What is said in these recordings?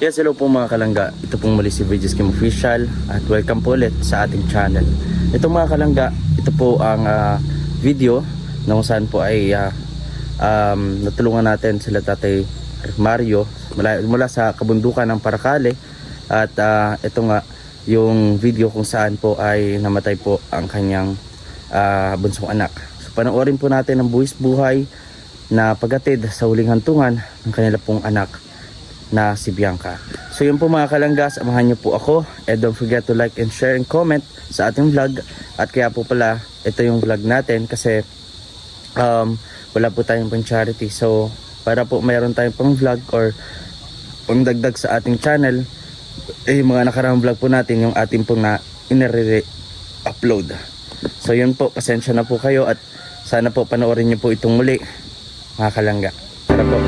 Yes, hello po mga kalangga. Ito pong muli si Bridges Kim Official at welcome po ulit sa ating channel. Ito mga kalangga, ito po ang video na kung saan po ay natulungan natin sila Tatay Mario mula sa kabundukan ng Paracale. At ito nga yung video kung saan po ay namatay po ang kanyang bunsong anak. So panoorin po natin ang buwis buhay na paghatid sa huling hantungan ng kanila pong anak na si Bianca. So yun po mga kalangga, samahan nyo po ako, and don't forget to like and share and comment sa ating vlog. At kaya po pala ito yung vlog natin kasi wala po tayong pang charity, so para po mayroon tayong pang vlog or pang dagdag sa ating channel, yung mga nakaraang vlog po natin yung ating pong na inire-upload. So yun po, pasensya na po kayo at sana po panoorin nyo po itong muli mga kalangga. Tara po.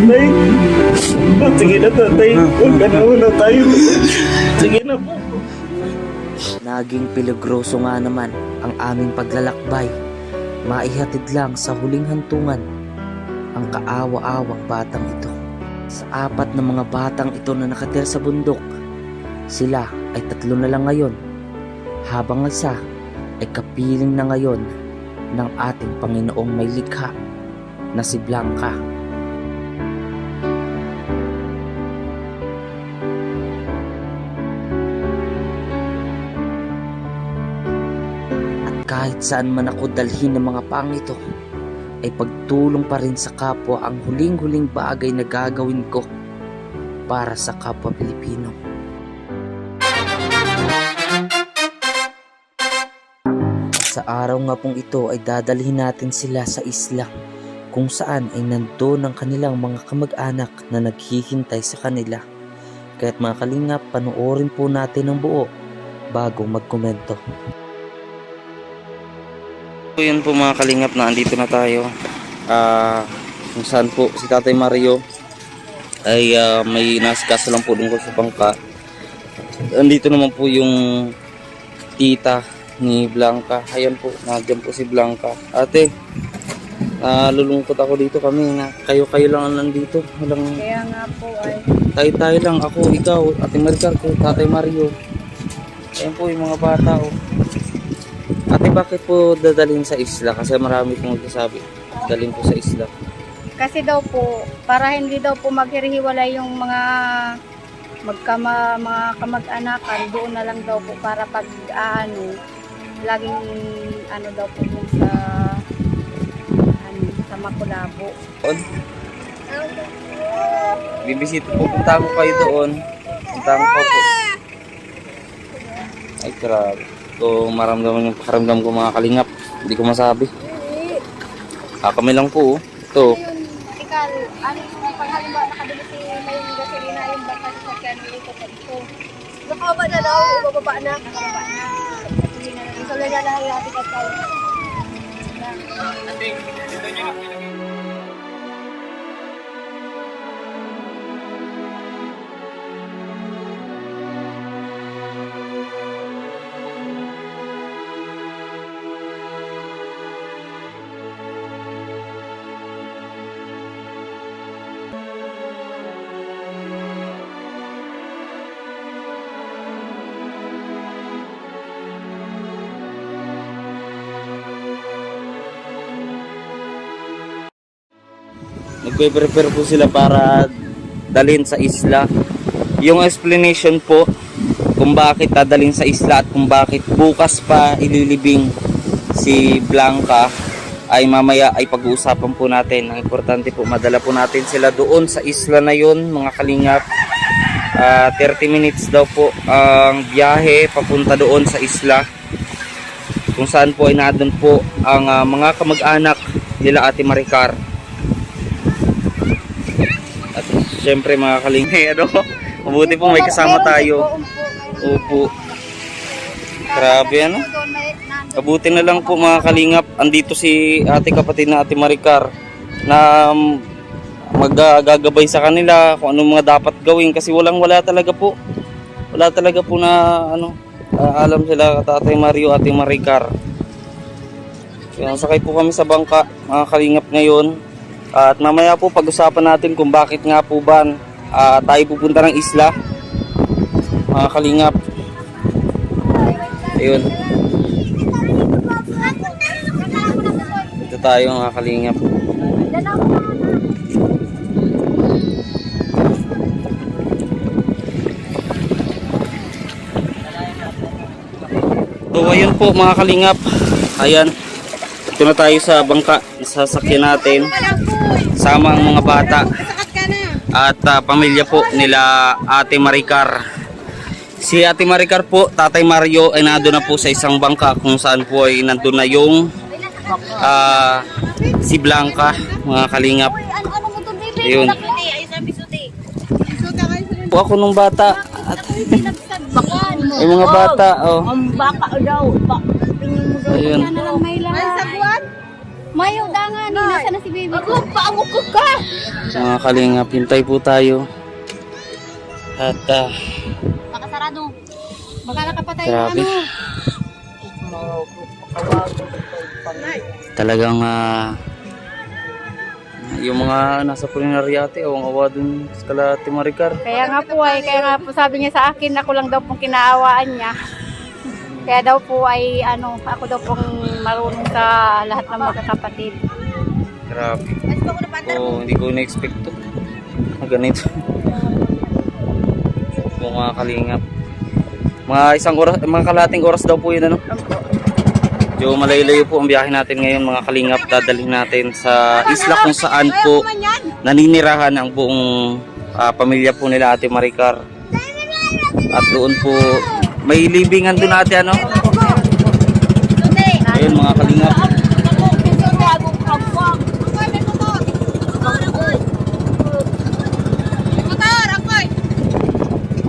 Nay, sige na tatay, huwag ka na muna tayo. Sige na po. Naging peligroso nga naman ang aming paglalakbay. Maihatid lang sa huling hantungan ang kaawa-awang batang ito. Sa apat na mga batang ito na nakatira sa bundok, sila ay 3 na lang ngayon, habang isa ay kapiling na ngayon ng ating Panginoong may likha na si Bianca. At kahit saan man ako dalhin ng mga pang ito, ay pagtulong pa rin sa kapwa ang huling-huling bagay na gagawin ko para sa kapwa Pilipino. Sa araw nga pong ito ay dadalhin natin sila sa isla kung saan ay nandoon ang kanilang mga kamag-anak na naghihintay sa kanila. Kaya't mga kalingap, panoorin po natin ang buo bago magkomento. So yun po mga kalingap, na andito na tayo kung saan po si Tatay Mario ay may nasikaso lang po dungkol sa bangka. Andito naman po yung tita ni Bianca. Ayan po, nandiyan po si Bianca. Ate, lulungkot ako dito, kami na kayo lang nandito. Walang... Kaya nga po ay tayo lang, ako, ikaw, Ate Maricar ko, Tatay Mario. Ayan po yung mga bata. Oh. Ate, bakit po dadalhin sa isla? Kasi marami pong magsasabi, dalhin po sa isla. kasi daw po para hindi daw po maghihiwalay yung mga mga kamag-anakan, doon na lang daw po para pag laging daw po yung sa Makulabo. Bibisita po, punta ko kayo doon. Punta ko po. Ay, grabe. Ito, maramdaman yung pakaramdam ko mga kalingap. Hindi ko masabi. Kami lang po. Ito. Ikaw, pag halimbawa nakabili si may gasolina yung baka sa sakyan dito sa ito. Nakababa na daw, bababa na. Nakababa na. So, lagyan na lang natin at tayo. Nagpe-prepare po sila para dalhin sa isla. Yung explanation po kung bakit dadalhin sa isla at kung bakit bukas pa ililibing si Bianca ay mamaya ay pag-uusapan po natin. Ang importante po, madala po natin sila doon sa isla na yun, mga kalingap. 30 minutes daw po ang biyahe papunta doon sa isla, kung saan po ay nandun po ang mga kamag-anak nila Ate Maricar. At syempre mga kalingap, mabuti po may kasama tayo. Opo. Grabe ano. Mabuti na lang po mga kalingap, andito si ate kapatid na Ate Maricar na maggagabay sa kanila kung anong mga dapat gawin, kasi wala talaga po. Wala talaga po na alam sila Tatay Mario, Ate Maricar. Kaya sakay po kami sa bangka mga kalingap ngayon. At mamaya po pag-usapan natin kung bakit nga po ba tayo pupunta ng isla, mga kalingap. Ayun. Dito tayo mga kalingap. So ayun po mga kalingap. Ayan. Ito na tayo sa bangka. Sasakyan natin. Sama ang mga bata. At pamilya po nila Ate Maricar. Si Ate Maricar po, Tatay Mario ay nandun na po sa isang bangka kung saan po ay nandun na yung si Blanca, mga kalingap. Ayun. Po ako nung bata. At yung mga bata, oh. Ang baka daw. Ayun. May sagwan? May udangan. Nasa na si baby ko. Paamukog ka! Mga kalingap, hintay po tayo. At Baka sarado. Baka nakapatay grabe. Talagang yung mga nasa kulinarya ate, ang awa dun sa Ate Maricar. Kaya nga po sabi niya sa akin, ako lang daw pong kinaawaan niya. Kaya daw po ay ako daw pong marunong sa lahat ng magkakapatid. Grabe. Hindi ko na-expect to. Ganito. Mga kalingap. Mga isang oras, mga kalating oras daw po yun So malayo-layo po ang biyahe natin ngayon mga kalingap. Dadalhin natin sa isla kung saan po naninirahan ang buong pamilya po nila Ate Maricar. At doon po may libingan doon natin Ayun mga kalingap.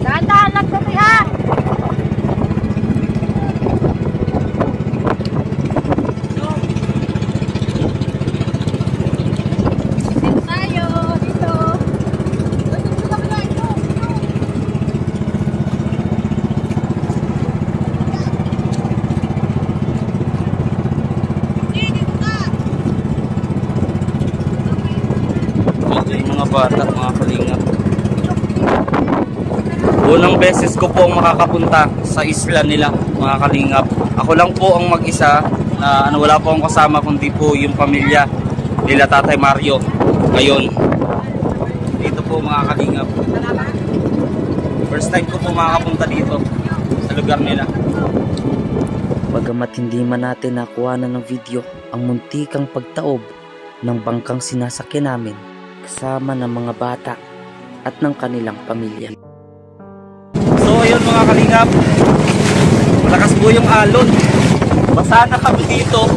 Dahan-dahan lang kami ha! Bata, mga kalingap. Unang beses ko po ang makakapunta sa isla nila, mga kalingap. Ako lang po ang mag-isa na wala po akong kasama kundi po yung pamilya nila Tatay Mario. Ngayon, dito po mga kalingap. First time ko po makakapunta dito sa lugar nila. Bagamat hindi man natin nakuha na ng video ang muntikang pagtaob ng bangkang sinasakyan namin kasama ng mga bata at ng kanilang pamilya. So ayun mga kalingap, malakas po yung alon. Basa na kami dito.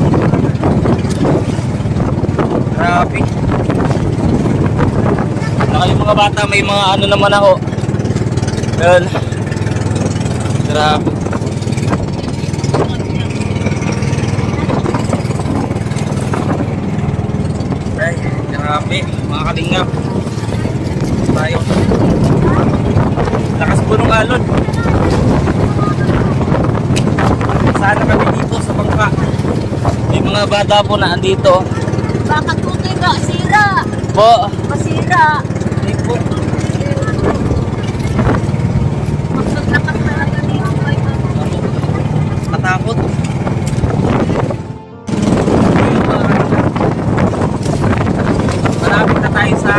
Grabe. Yung mga bata may mga naman ako. Ayun. Grabe. Ay, grabe mga kalingap. Tayo. Lakas po ng alon. Sana kami dito sa bangka. May mga bata po na andito. Baka tutoy ka, sira. Po. Masira. Hindi po. Magsuslakas na lang dito. Katakot. Malapit na tayo sa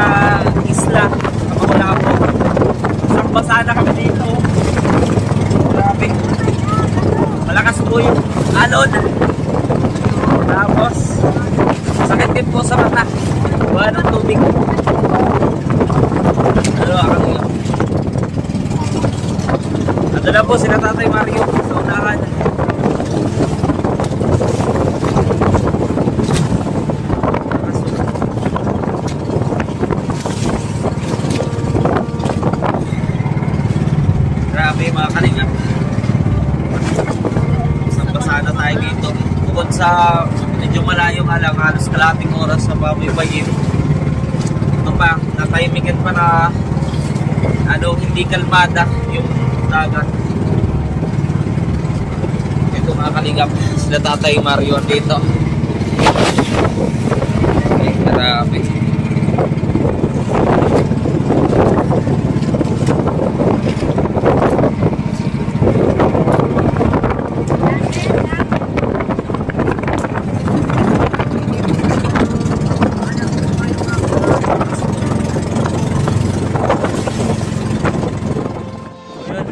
isla. Kapag po. Isang basa na kami dito. Grabe. Malakas po yung alon. Tapos tayo nga lang halos kalating oras sa babaybayin. Ito pa, natahimikan pa na hindi kalmada yung dagat. Ito mga kalingap, sila Tatay Mario dito. Ay, grabe.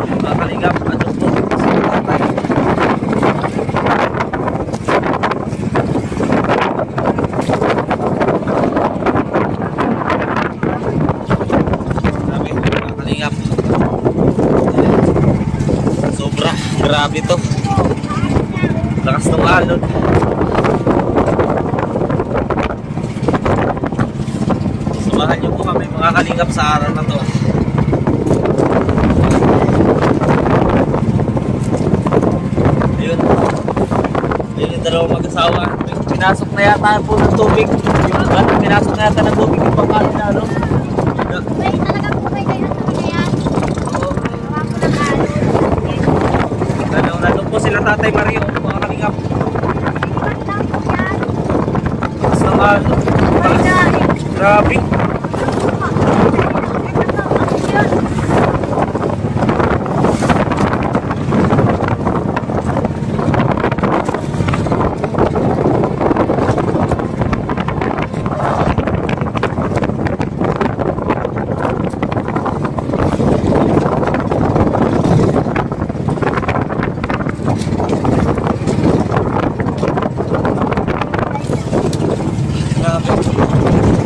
Mga kalingap, ano po si Tatay. Grabe, mga kalingap. Sobra, grabe to. Lakas ng alon. Samahan niyo po kami mga kalingap sa araw na to. Ayun yung dalawang mag-asawa. Pinasok na yata po ng tubig. Pinasok na yata ng tubig yung pangkali na ano. May talaga po kayo ng yan. Oo. Gawa ko ng alon. Nandun po sila Tatay Mario, mga kalingap. Lang po yan. Lakas ng alon. Grabe. Grabe.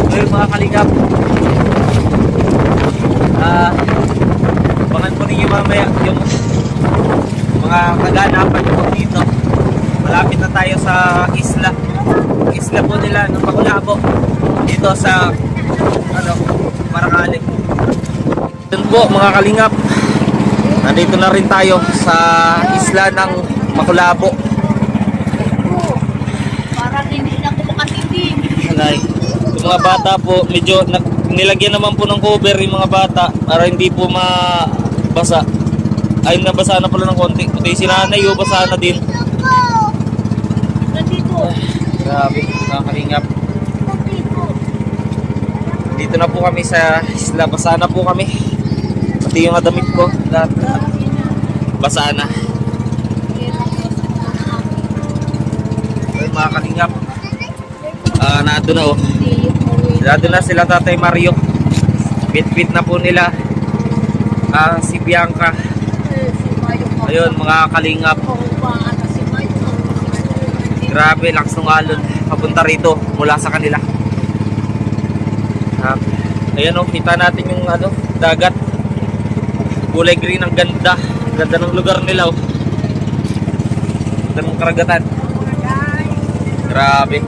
Ayun mga kalingap. Abangan po ninyo mamaya yung mga kaganapan po dito. Malapit na tayo sa isla. Isla po nila ng Makulabo. Dito sa Maracale. Yun po mga kalingap. Nandito na rin tayo sa isla ng Makulabo. Parang hindi na po makatindi. Alay. Yung mga bata po, medyo nilagyan naman po ng cover yung mga bata para hindi po mabasa. Ay, nabasa na pala ng konti. Pati si nanay, basa na din. Nandito. Grabe, mga kalingap. Nandito. Dito na po kami sa isla. Basa na po kami. Pati yung damit ko. Lahat. Basa na. Ay, mga kalingap. Nado na oh. Nado na sila Tatay Mario. Bit-bit na po nila si Bianca. Ayun mga kalingap. Grabe, lakas ng alon. Papunta rito mula sa kanila. Ayan oh, kita natin yung dagat. Kulay green, ang ganda. Ganda ng lugar nila oh. Ganda ng karagatan. Grabe.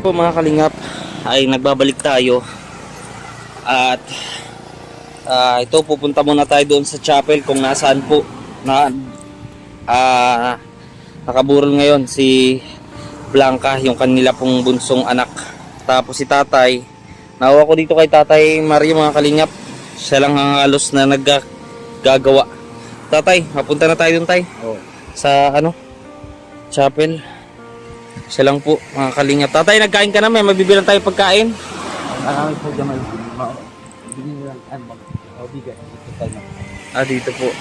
Po mga kalingap ay nagbabalik tayo at ito pupunta muna tayo doon sa chapel kung nasaan po na nakaburol ngayon si Blanca, yung kanila pong bunsong anak. Tapos si tatay, nawa ko dito kay Tatay Mario mga kalingap, siya lang ang halos na naggagawa. Tatay, mapunta na tayo doon tay sa chapel. Siya lang po mga kalingap. Tatay, nagkain ka na, may mabibilang tayo pagkain. Marami po dyan. Bigyan nyo lang. Bigat. Dito po.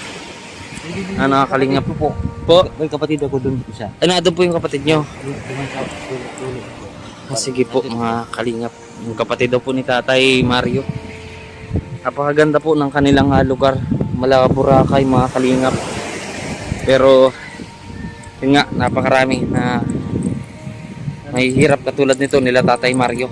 Nakakalingap po. Po? May kapatid ako doon siya. Doon po yung kapatid nyo. Sige po mga kalingap. Yung kapatid daw po ni Tatay Mario. Napakaganda po ng kanilang lugar. Boracay mga kalingap. Pero yun nga, napakarami na may hirap katulad nito nila Tatay Mario.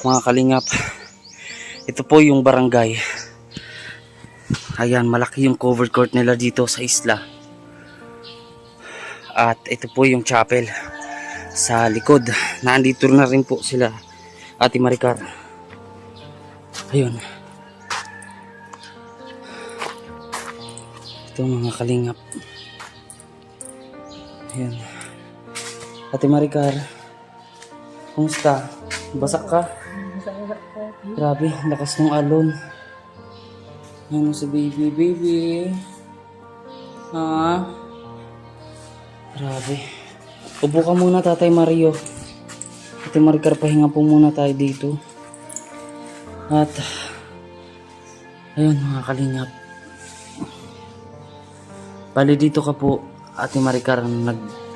Mga kalingap, ito po yung barangay. Ayan, malaki yung covered court nila dito sa isla. At ito po yung chapel sa likod. Nandito na rin po sila, Ate Maricar. Ayun. Ito mga kalingap. Ayun. Ate Maricar, kumusta? Basak ka? Grabe, lakas ng alon. Ano si baby? Ha? Grabe. Upo ka muna, Tatay Mario. Ate Maricar, pahinga po muna tayo dito. At ayun mga kalingap. Bali dito ka po, Ate Maricar,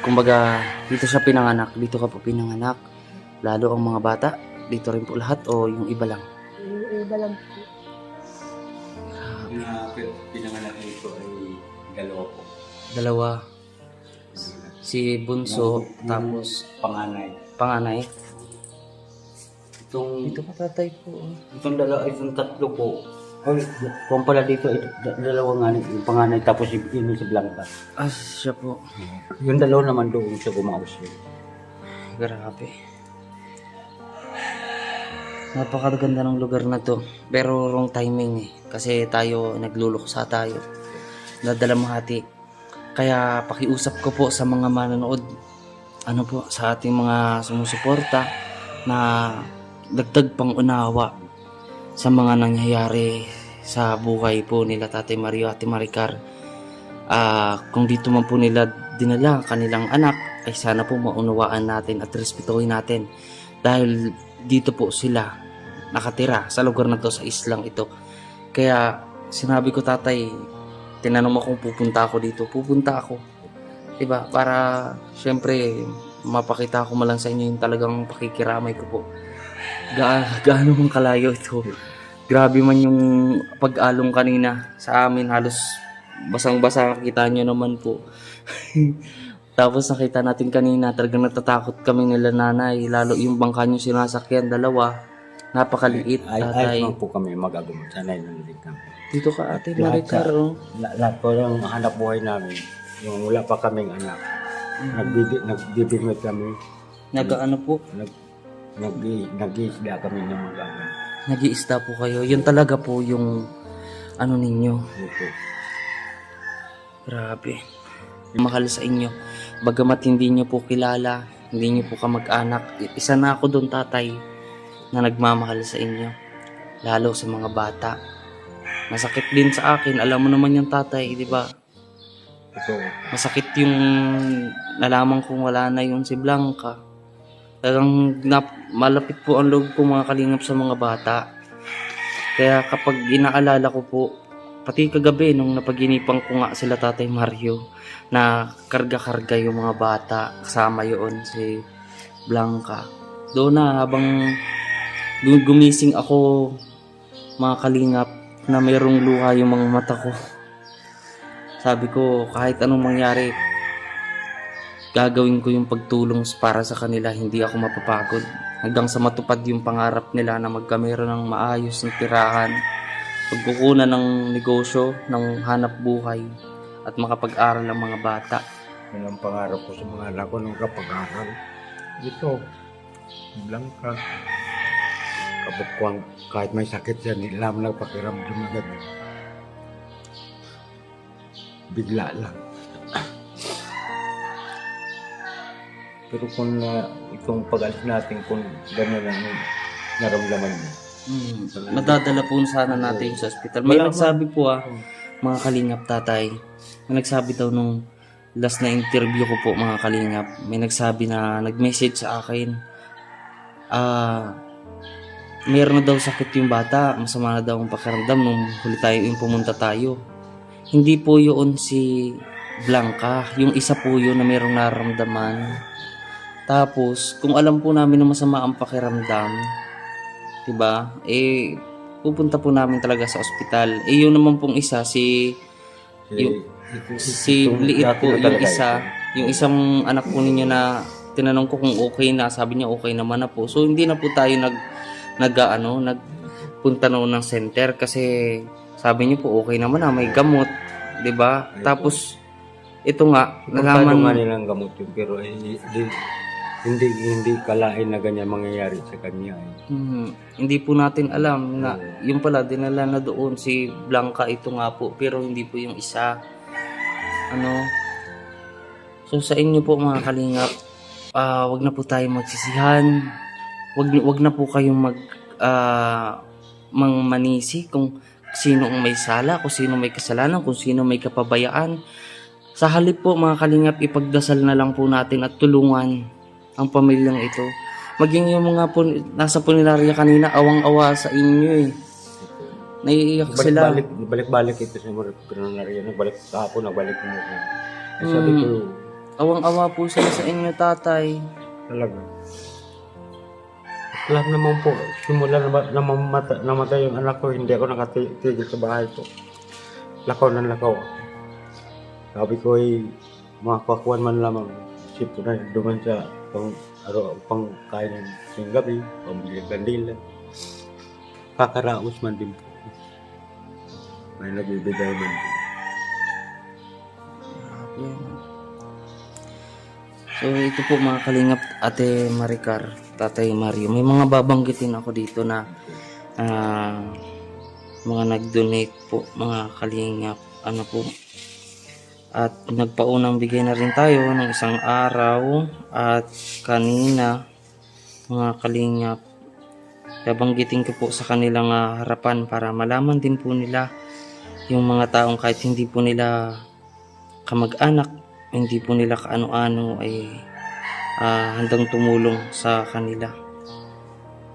kumbaga dito siya pinanganak. Dito ka po pinanganak. Lalo ang mga bata, dito rin po lahat o yung iba lang? Yung iba lang po. Pinanganak nito ay dalawa po. Dalawa. Si Bunso, tapos panganay. Dito ka, Tatay po. Itong dalawa, itong tatlo po. Ay, kung pala dito, dalawa nga yung panganay, tapos yung si Blanca. Ah, siya po. Yung dalawa naman doon siya gumaos yun. Grabe. Napakaganda ng lugar na to. Pero wrong timing eh. Kasi tayo, nagluluksa tayo. Nadalamhati. Kaya pakiusap ko po sa mga manonood, ano po, sa ating mga sumusuporta na dagdag pang unawa sa mga nangyayari sa buhay po nila Tatay Mario at Ate Maricar. Kung dito man po nila dinala kanilang anak, ay sana po maunawaan natin at respetuhin natin. Dahil dito po sila nakatira sa lugar na to, sa islang ito. Kaya sinabi ko, Tatay, tinanong mo kung pupunta ako dito. Pupunta ako. Diba? Para syempre mapakita ko malang sa inyo yung talagang pakikiramay ko po. Gaano mang kalayo ito. Grabe man yung pag-along kanina sa amin, halos basang-basa, kita nyo naman po. Tapos nakita natin kanina, talagang natatakot kami nila nanay, lalo yung bangka nyo sinasakyan, dalawa, napakaliit. Ay po kami magagumot. Sanay na din kami. Dito ka, Ate Maricar, oh. Lahat po yung hanap buhay namin. Yung wala pa kaming anak. Nagbibigmit kami. Nag-ano po? Nag-iisda kami ng mga anak. Nag-iista po kayo. Yun talaga po yung ano ninyo. Ito. Grabe. Mahal sa inyo. Bagamat hindi nyo po kilala, hindi nyo po kamag-anak, isa na ako doon, Tatay, na nagmamahal sa inyo. Lalo sa mga bata. Masakit din sa akin. Alam mo naman yung Tatay, di ba? Ito. Masakit yung nalaman kong wala na yung si Blanca. Talagang malapit po ang loob ko, mga kalingap, sa mga bata. Kaya kapag inaalala ko po, pati kagabi nung napaginipan ko nga sila Tatay Mario, na karga-karga yung mga bata, kasama yun si Blanca. Doon na habang gumising ako, mga kalingap, na mayroong luha yung mga mata ko. Sabi ko, kahit anong mangyari, gagawin ko yung pagtulong para sa kanila, hindi ako mapapagod. Hanggang sa matupad yung pangarap nila na magkamera ng maayos ng tirahan, pagkukunan ng negosyo, ng hanap buhay, at makapag-aral ng mga bata. Yan ang pangarap ko sa mga anak ko nung kapag-aral. Ito, Blanca. Kabukwang, kahit may sakit yan, hindi lang nagpakiramdam na ganyan. Bigla lang. Pero kung itong pag-alis natin, kung gano'n lang yung naramdaman niya. Madadala po sana natin sa ospital. May nagsabi po mga kalingap, Tatay. May nagsabi daw nung last na interview ko po, mga kalingap. May nagsabi na nag-message sa akin. Meron na daw sakit yung bata. Masama na daw ang pakiramdam nung huli tayo yung pumunta tayo. Hindi po yun si Blanca. Yung isa po yun na merong nararamdaman. Tapos, kung alam po namin na masama ang pakiramdam, diba? Pupunta po namin talaga sa ospital. Yun naman pong isa, si Liit po, yung isa. Yung isang anak po ninyo na tinanong ko kung okay na, sabi niya okay naman na po. So, hindi na po tayo nagpunta noon ng center kasi Sabi niyo po okay naman na may gamot, 'di ba? Tapos ito nga Nalaman nga nalaman nilang gamot yun, pero hindi kalain na ganyan mangyayari sa kanya. hindi po natin alam na yung pala dinala na doon si Blanca, ito nga po, pero hindi po yung isa. So sa inyo po mga kalingap, wag na po tayo magsisihan. Wag na po kayong mangmanisi kung sino ang may sala, kung sino may kasalanan, kung sino may kapabayaan. Sa halip po mga kalingap, ipagdasal na lang po natin at tulungan ang pamilyang ito. Maging yung mga po, nasa punerarya kanina, awang-awa sa inyo eh. Naiiyak sila. Balik-balik ito sa mga pinanarya. Nagbalik kahapon, nagbalik mo. Sabi ko, Awang-awa po sila sa inyo, tatay. talaga. Lahat naman po, simula namatay yung anak ko, hindi ako nakatigil sa bahay ko. Lakaw ng lakaw. Sabi ko ay makakuan man lamang. Isip ko na duman sa pang kain ng gabi, pambili kandila. Kakaraos man din po. May nagbibigay man din. So ito po mga kalingap, Ate Maricar, Tatay Mario. May mga babanggitin ako dito na mga nag-donate po, mga kalingap. At nagpaunang bigay na rin tayo ng isang araw at kanina mga kalingap. Babanggitin ko po sa kanilang harapan para malaman din po nila yung mga taong kahit hindi po nila kamag-anak, hindi po nila kaano-ano ay handang tumulong sa kanila.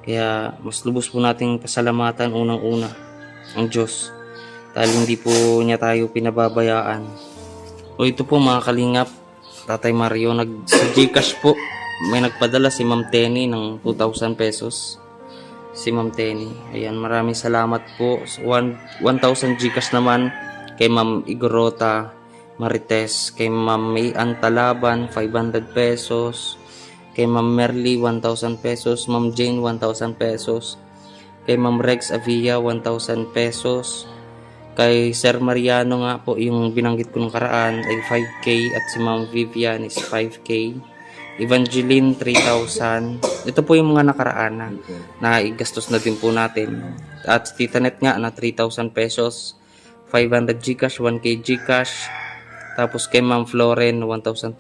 Kaya mas lubos po nating pasalamatan unang-una ang Diyos dahil hindi po niya tayo pinababayaan. O ito po mga kalingap, Tatay Mario, sa Gcash po, may nagpadala si Ma'am Tenny ng 2,000 pesos. Si Ma'am Tenny. Ayan, maraming salamat po. 1,000 Gcash naman kay Ma'am Igorota Marites, kay Ma'am May Antalaban 500 pesos, kay Ma'am Merly 1,000 pesos, Ma'am Jane 1,000 pesos, kay Ma'am Rex Avia 1,000 pesos, kay Sir Mariano nga po yung binanggit ko nung karaan ay 5K at si Ma'am Vivian is 5K, Evangeline 3,000. Ito po yung mga nakaraan na igastos na din po natin. At si Tita Net nga na 3,000 pesos, 500 Gcash, 1K Gcash. Tapos kay Ma'am Floren 1,200.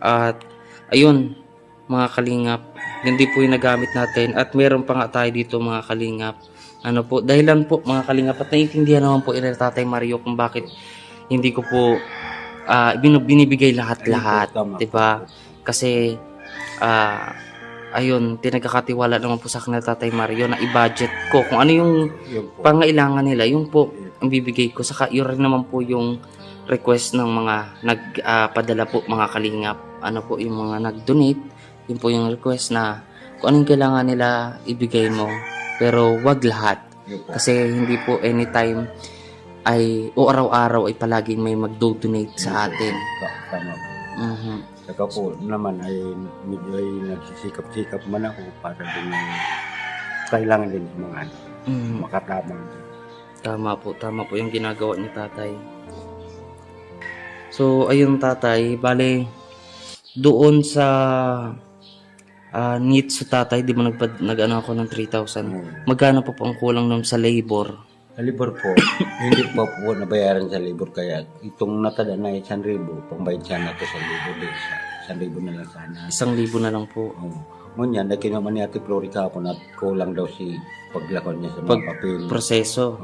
At ayun mga kalingap, hindi po yung nagamit natin. At meron pa nga tayo dito mga kalingap. Dahilan po mga kalingap, at naiintindihan naman po ina Tatay Mario kung bakit hindi ko po binibigay lahat-lahat, 'di ba? Kasi ayun, tinagkakatiwala naman po sa akin Tatay Mario na i-budget ko kung ano yung pangailangan nila, yung po ang bibigay ko. Saka yun rin naman po yung request ng mga nagpadala po mga kalingap. Po yung mga nag-donate, yun po yung request na kung anong kailangan nila ibigay mo. Pero wag lahat. Kasi hindi po anytime o araw-araw ay palaging may mag-donate sa atin. Tama po. Saka po naman ay medyo ay nagsisikap-sikap man ako para din kailangan din sa mga anak. Makatamang din. Tama po yung ginagawa ni tatay. So ayun tatay, bale doon sa needs sa tatay, di ba nag-ano ako ng 3,000? Magkano po ang kulang nun sa labor? Sa labor po, hindi pa po nabayaran sa labor, kaya itong natada na 1,000, pangbayad sana to sa labor din. 1,000 na lang sana. 1,000 na lang po. Ngunyan, nakinuman ni Ate Flori kahapon at kulang daw si paglakon niya sa mga papel. Proseso.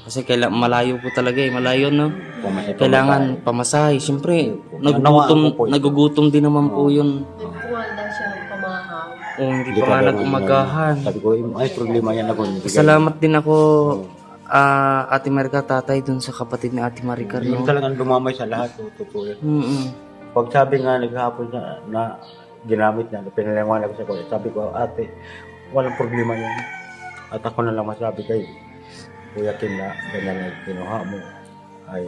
Kasi malayo po talaga malayo no? Kailangan pamasahe. Siyempre, nagugutom din naman po yun. Hindi pa nga nag-umagahan. Sabi ko, ay problema yan ako. Salamat din ako, Ate Maricar, tatay, dun sa kapatid ni Ate Maricar. Yung talagang dumamay sa lahat. Totoo yan. Pag sabi nga naghapon na ginamit niya, pinaliwanag ko sa ko, sabi ko, ate, walang problema yan. At ako na lang masabi kay Kuya Kim na ganyan na kinuha mo ay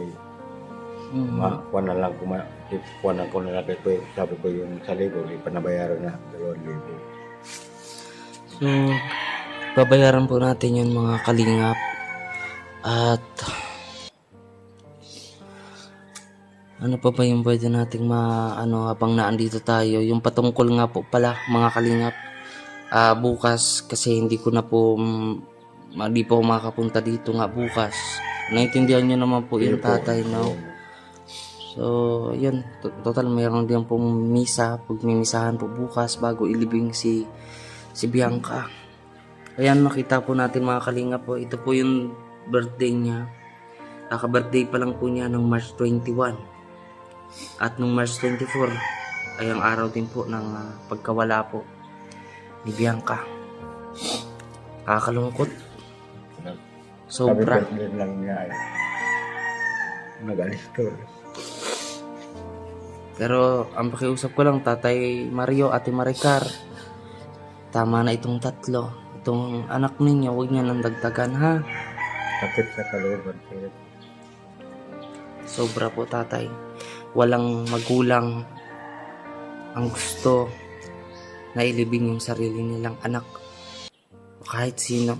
kuha na lang kay Kuya. Sabi ko yung sa libo, panabayaran na 2,000. So, babayaran po natin yung mga kalingap. At ano pa ba yung pwede nating habang naandito tayo? Yung patungkol nga po pala mga kalingap. Bukas kasi hindi ko na po hindi po ako makapunta dito nga bukas. Naintindihan nyo naman po yung tatay, no? So, yun. Total, mayroon din pong misa. Pagmimisahan po bukas bago ilibing si Bianca. Ayan, nakita po natin mga kalingap po. Ito po yung birthday niya. Naka-birthday pa lang po niya ng March 21. At nung March 24, ay ang araw din po ng pagkawala po ni Bianca. Kakalungkot. Sobra. Sabi ko lang niya ay nag-alis ko. Pero ang pakiusap ko lang, Tatay Mario, Ate Maricar, tama na itong tatlo. Itong anak ninyo, huwag niya nang dagdagan, ha? Sakit sa kalooban. Sobra po, Tatay. Walang magulang ang gusto na ilibing yung sarili nilang anak. O kahit sino.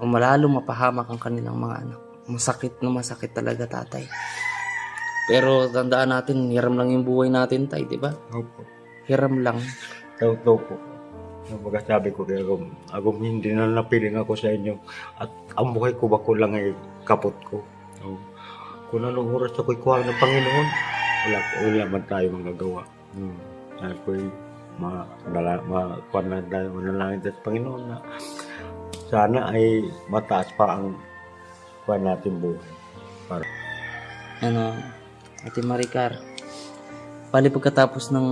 O malalo mapahamak ang kanilang mga anak. Masakit talaga, Tatay. Pero tandaan natin, hiram lang yung buhay natin, Tay, di ba? Opo. Hiram lang. Totoo po. Sabi ko kaya ako hindi na napiling ako sa inyo at ang buhay ko ba ko lang ay kapot ko. So, kung anong oras ako'y kuha ng Panginoon, wala man tayo magagawa. Sabi ko kuha na tayo manalangin sa Panginoon na sana ay mataas pa ang kuha natin buhay. Ate Maricar, pali pagkatapos ng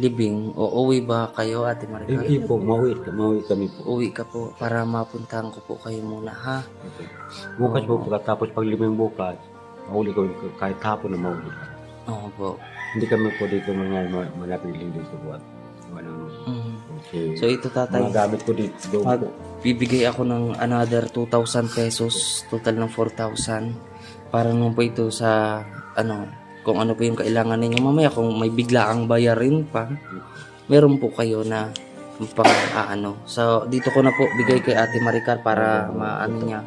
libing, uuwi ba kayo, Ate Maricar? Hindi po, mauwi kami po. Uwi ka po para mapuntahan ko po kayo muna, ha? Bukas po, pagkatapos paglibing bukas, mauli ko kahit hapon na mauli. Oo po. Hindi kami po dito manapiling dito po at So ito, Tatay, mga gamit ko dito doon po. bibigay ako ng another 2,000 pesos, total ng 4,000, para naman po ito sa kung ano po yung kailangan ninyo mamaya, kung may biglaang bayarin pa, meron po kayo na so dito ko na po bigay kay Ate Maricar para maano niya.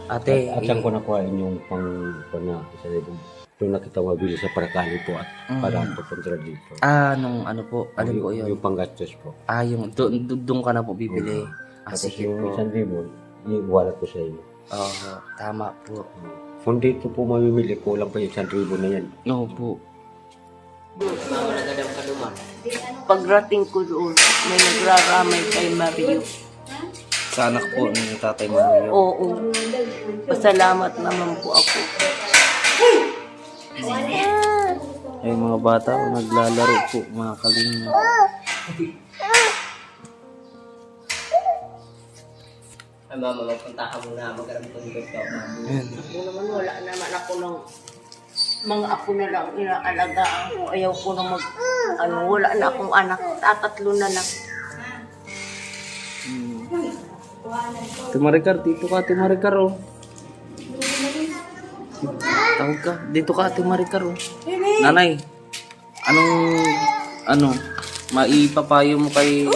Ate, At saan ko nakuha yung na isa dito. Yung nakita mabili sa Paracali po at para pupunta dito. nung po, alin po yun? Yung panggastos po. Yung doon ka na po bibili. Tapos Sige yung po. 1,000, iwalat ko sa inyo. Oo, tama po. Kung dito po mamimili, kulang pa yung 1,000 na yan. Oo po. Pagrating ko doon, may nagraramay kay Mario. Sa anak po ni Tatay Mario. Oo. Pasalamat naman po ako. Ay mga bata, naglalaro po, mga kalingap. Ay, mama, magpunta ka muna. Magkaroon ko dito. Ako naman wala naman ako ng mga ako na lang inaalagaan ko. Ayaw ko na wala na akong anak. Tatatlo na lang. Ate Maricar, dito ka, Ate Maricar, oh. Tawag ka, dito ka, Ate Maricar, oh. Nanay, anong maipapayo mo kay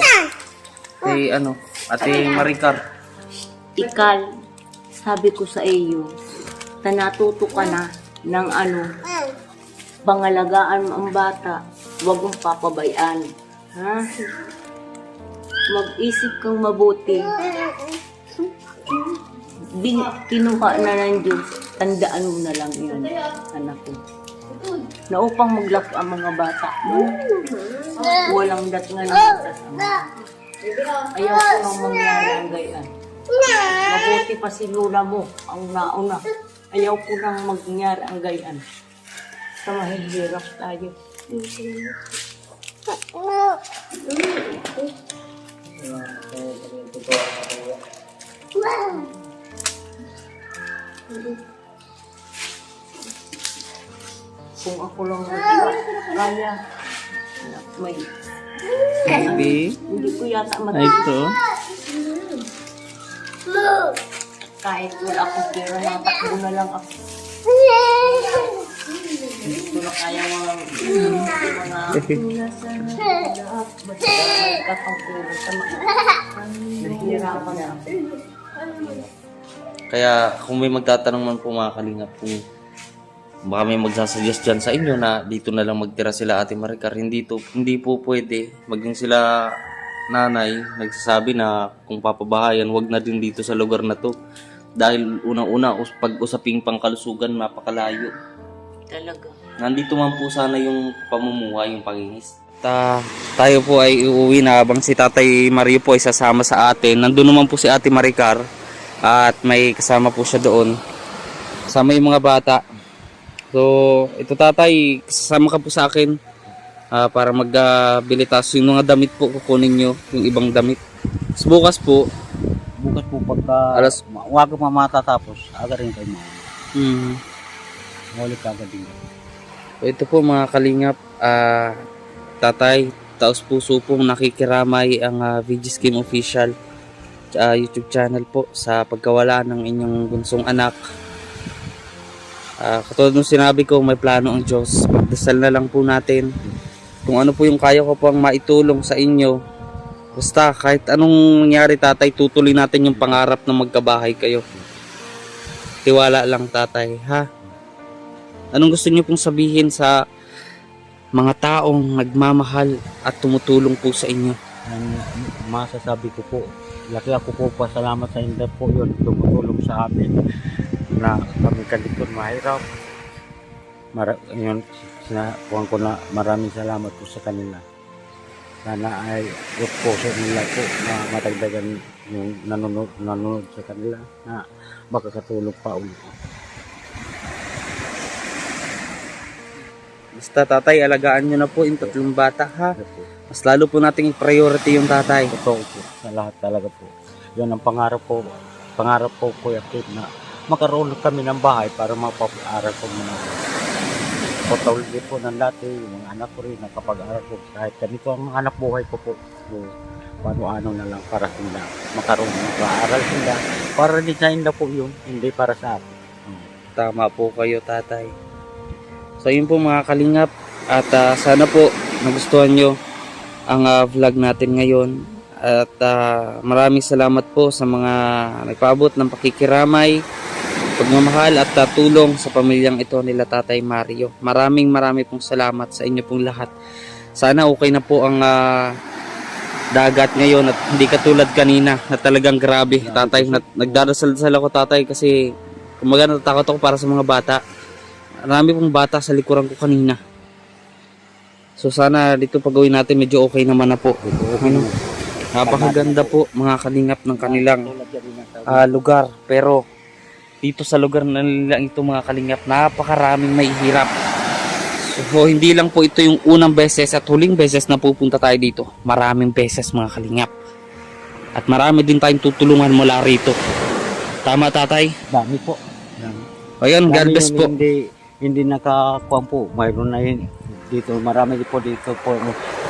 Ate Maricar? Ikal, sabi ko sa iyo, natuto ka na ng pangalagaan mo ang bata. Huwag mong papabayaan. Ha? Mag-isip kang mabuti. Kinuha na ng Diyos. Tandaan mo na lang yun, anak ko. Na upang maglaki ang mga bata mo. Walang datngan ng sasama. Ayaw ko nang mangyari ang gayan. Mabuti pa si Lola mo ang nauna. Ayaw ko nang mangyari ang gayan. Sa mahihirap tayo. Kung ako lang kaya, may Baby, hindi ko yata ay ito. kahit wala akong pera, natakbo na lang ako. Hindi ko na kaya mga katangkulo sa mga nahihirapan na ako. Kaya kung may magtatanong man po mga kalingap, kung baka may magsasuggest dyan sa inyo na dito na lang magtira sila Ate Maricar, hindi po pwede. Maging sila nanay nagsasabi na kung papabahayan, wag na din dito sa lugar na to. Dahil unang-una, pag usaping pangkalusugan, napakalayo. Talaga. Nandito man po sana yung pamumuhay, yung pangingis. Tayo po ay uuwi na habang si Tatay Mario po ay sasama sa atin. Nandun naman po si Ate Maricar at may kasama po siya doon. Kasama yung mga bata. So, ito tatay, kasama ka po sa akin para magbili. Yung mga damit po kukunin nyo, yung ibang damit. So, bukas po pagka umaga pa matatapos, aga rin kayo Muli ka agad din. So, ito po mga kalingap, tatay, taos puso pong nakikiramay ang VG's Game Official YouTube channel po sa pagkawala ng inyong bunsong anak. Katulad ng sinabi ko, may plano ang Diyos. Magdasal na lang po natin kung ano po yung kaya ko pang maitulong sa inyo. Basta kahit anong nangyari tatay, tutuloy natin yung pangarap na magkabahay kayo. Tiwala lang tatay, ha? Anong gusto niyo pong sabihin sa mga taong nagmamahal at tumutulong po sa inyo? Ang masasabi ko po, laki ako po pasalamat sa inyo po yun, tumutulong sa amin na kami kalikod mahirap. Yun, sinakuhan ko na maraming salamat po sa kanila. Sana ay yung puso nila po na matagdagan yung nanonood sa kanila na makakatulong pa ulit. Basta tatay, alagaan nyo na po yung tatlong bata, ha? Mas lalo po nating priority yung tatay. Totoo po, sa lahat talaga po. Yan ang pangarap po Kuya Kip, na makaroon kami ng bahay para mapapaaral ko mga potol po ng dati, yung mga anak ko rin nakapag-aral ko. Kahit ganito ang anak buhay ko po. So, paano na lang para sila makaroon ng paaral sila. Para din sa inyo po yun, hindi para sa akin. Tama po kayo tatay. So yun po mga kalingap, at sana po nagustuhan nyo ang vlog natin ngayon. At maraming salamat po sa mga nagpaabot ng pakikiramay, pagmamahal at tulong sa pamilyang ito nila Tatay Mario. Maraming pong salamat sa inyo pong lahat. Sana okay na po ang dagat ngayon at hindi katulad kanina na talagang grabe tatay. Nagdarasal-dasal ako tatay kasi kumaga natatakot ako para sa mga bata. Marami pong bata sa likuran ko kanina. So sana dito pagawin natin medyo okay naman na po. Ano? Napakaganda po mga kalingap ng kanilang lugar. Pero dito sa lugar na nilang ito mga kalingap, napakaraming may hirap. So hindi lang po ito yung unang beses at huling beses na pupunta tayo dito. Maraming beses mga kalingap. At marami din tayong tutulungan mula rito. Tama tatay? Dami po. Ayan, God bless po. Hindi nakakuha po. Mayroon na yun dito. Marami po dito po.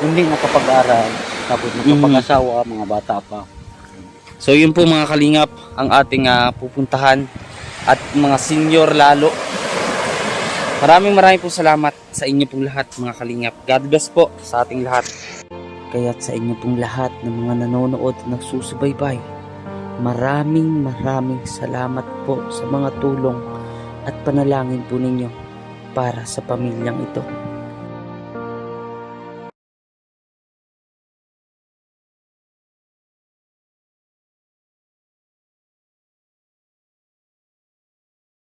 Hindi nakapag-aral. Tapos nakapag-asawa, mga bata pa. So yun po mga kalingap ang ating pupuntahan. At mga senior lalo. Maraming po salamat sa inyo pong lahat mga kalingap. God bless po sa ating lahat. Kaya't sa inyo pong lahat ng mga nanonood at nagsusubaybay, maraming salamat po sa mga tulong at panalangin po ninyo para sa pamilyang ito.